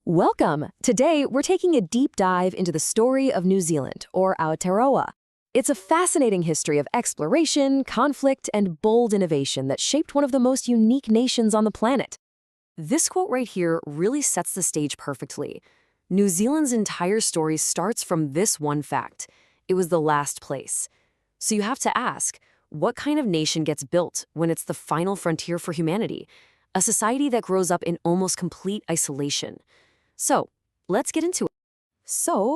Welcome! Today, we're taking a deep dive into the story of New Zealand, or Aotearoa. It's a fascinating history of exploration, conflict, and bold innovation that shaped one of the most unique nations on the planet. This quote right here really sets the stage perfectly. New Zealand's entire story starts from this one fact. It was the last place. So you have to ask, what kind of nation gets built when it's the final frontier for humanity? A society that grows up in almost complete isolation. So, let's get into it.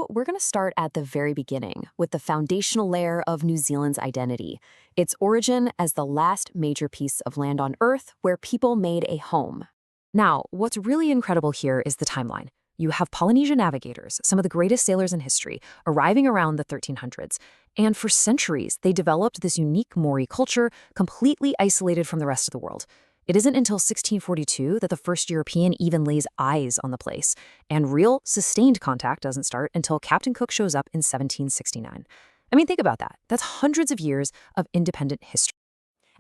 We're going to start at the very beginning with the foundational layer of New Zealand's identity, its origin as the last major piece of land on Earth where people made a home. Now, what's really incredible here is the timeline. You have Polynesian navigators, some of the greatest sailors in history, arriving around the 1300s, and for centuries they developed this unique Maori culture completely isolated from the rest of the world. It isn't until 1642 that the first European even lays eyes on the place, and real, sustained contact doesn't start until Captain Cook shows up in 1769. I mean, think about that. That's hundreds of years of independent history.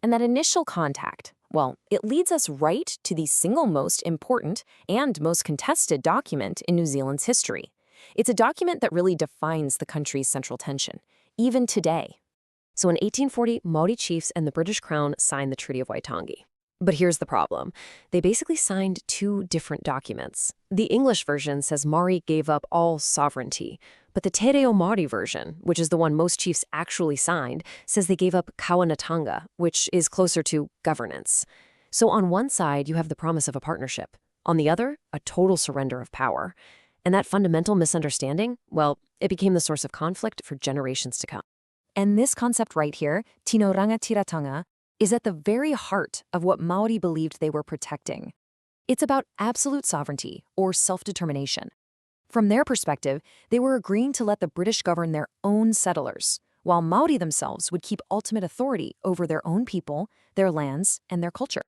And that initial contact, well, it leads us right to the single most important and most contested document in New Zealand's history. It's a document that really defines the country's central tension, even today. So in 1840, Maori chiefs and the British Crown signed the Treaty of Waitangi. But here's the problem. They basically signed two different documents. The English version says Maori gave up all sovereignty, but the Te Reo Maori version, which is the one most chiefs actually signed, says they gave up kawanatanga, which is closer to governance. So on one side, you have the promise of a partnership. On the other, a total surrender of power. And that fundamental misunderstanding, well, it became the source of conflict for generations to come. And this concept right here, tino rangatiratanga, is at the very heart of what Maori believed they were protecting. It's about absolute sovereignty, or self-determination. From their perspective, they were agreeing to let the British govern their own settlers, while Maori themselves would keep ultimate authority over their own people, their lands, and their culture.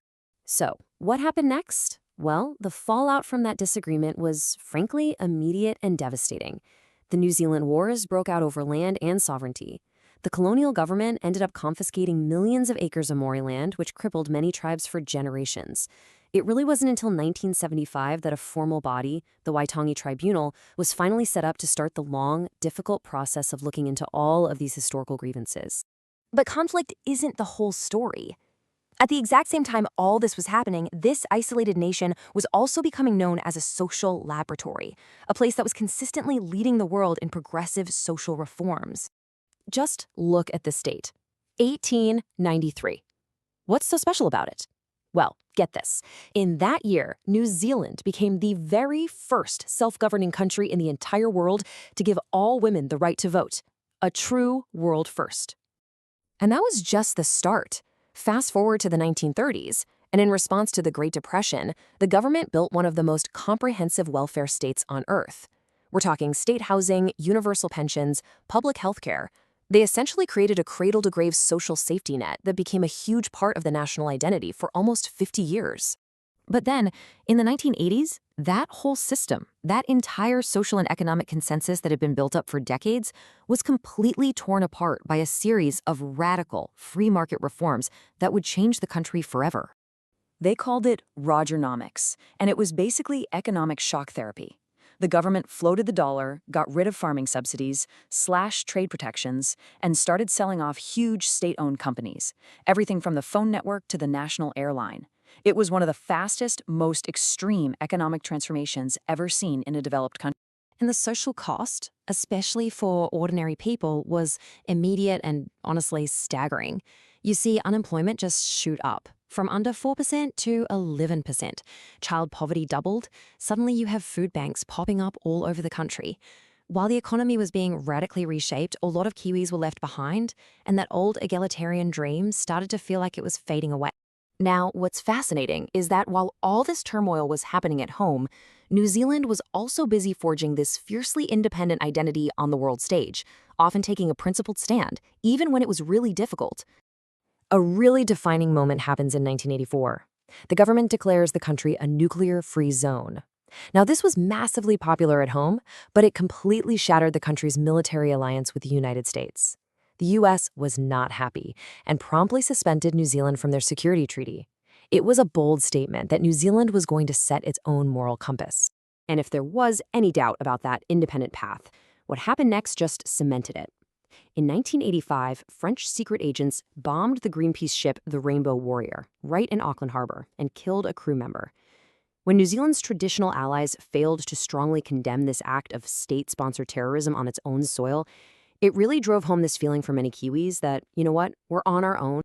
So, what happened next? Well, the fallout from that disagreement was, frankly, immediate and devastating. The New Zealand Wars broke out over land and sovereignty. The colonial government ended up confiscating millions of acres of Maori land, which crippled many tribes for generations. It really wasn't until 1975 that a formal body, the Waitangi Tribunal, was finally set up to start the long, difficult process of looking into all of these historical grievances. But conflict isn't the whole story. At the exact same time all this was happening, this isolated nation was also becoming known as a social laboratory, a place that was consistently leading the world in progressive social reforms. Just look at this date, 1893. What's so special about it? Well, get this. In that year, New Zealand became the very first self-governing country in the entire world to give all women the right to vote, a true world first. And that was just the start. Fast forward to the 1930s, and in response to the Great Depression, the government built one of the most comprehensive welfare states on Earth. We're talking state housing, universal pensions, public health care. They essentially created a cradle-to-grave social safety net that became a huge part of the national identity for almost 50 years. But then, in the 1980s, that whole system, that entire social and economic consensus that had been built up for decades, was completely torn apart by a series of radical, free market reforms that would change the country forever. They called it Rogernomics, and it was basically economic shock therapy. The government floated the dollar, got rid of farming subsidies, slashed trade protections, and started selling off huge state-owned companies, everything from the phone network to the national airline. It was one of the fastest, most extreme economic transformations ever seen in a developed country. And the social cost, especially for ordinary people, was immediate and honestly staggering. You see, unemployment just shoot up. From under 4% to 11%. Child poverty doubled. Suddenly you have food banks popping up all over the country. While the economy was being radically reshaped, a lot of Kiwis were left behind, and that old egalitarian dream started to feel like it was fading away. Now, what's fascinating is that while all this turmoil was happening at home, New Zealand was also busy forging this fiercely independent identity on the world stage, often taking a principled stand, even when it was really difficult. A really defining moment happens in 1984. The government declares the country a nuclear-free zone. Now, this was massively popular at home, but it completely shattered the country's military alliance with the United States. The U.S. was not happy and promptly suspended New Zealand from their security treaty. It was a bold statement that New Zealand was going to set its own moral compass. And if there was any doubt about that independent path, what happened next just cemented it. In 1985, French secret agents bombed the Greenpeace ship the Rainbow Warrior right in Auckland Harbor and killed a crew member. When New Zealand's traditional allies failed to strongly condemn this act of state-sponsored terrorism on its own soil, it really drove home this feeling for many Kiwis that, you know what, we're on our own.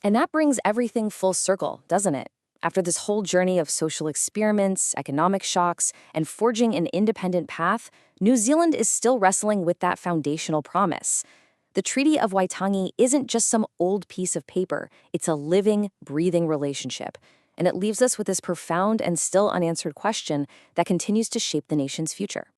And that brings everything full circle, doesn't it? After this whole journey of social experiments, economic shocks, and forging an independent path, New Zealand is still wrestling with that foundational promise. The Treaty of Waitangi isn't just some old piece of paper. It's a living, breathing relationship. And it leaves us with this profound and still unanswered question that continues to shape the nation's future.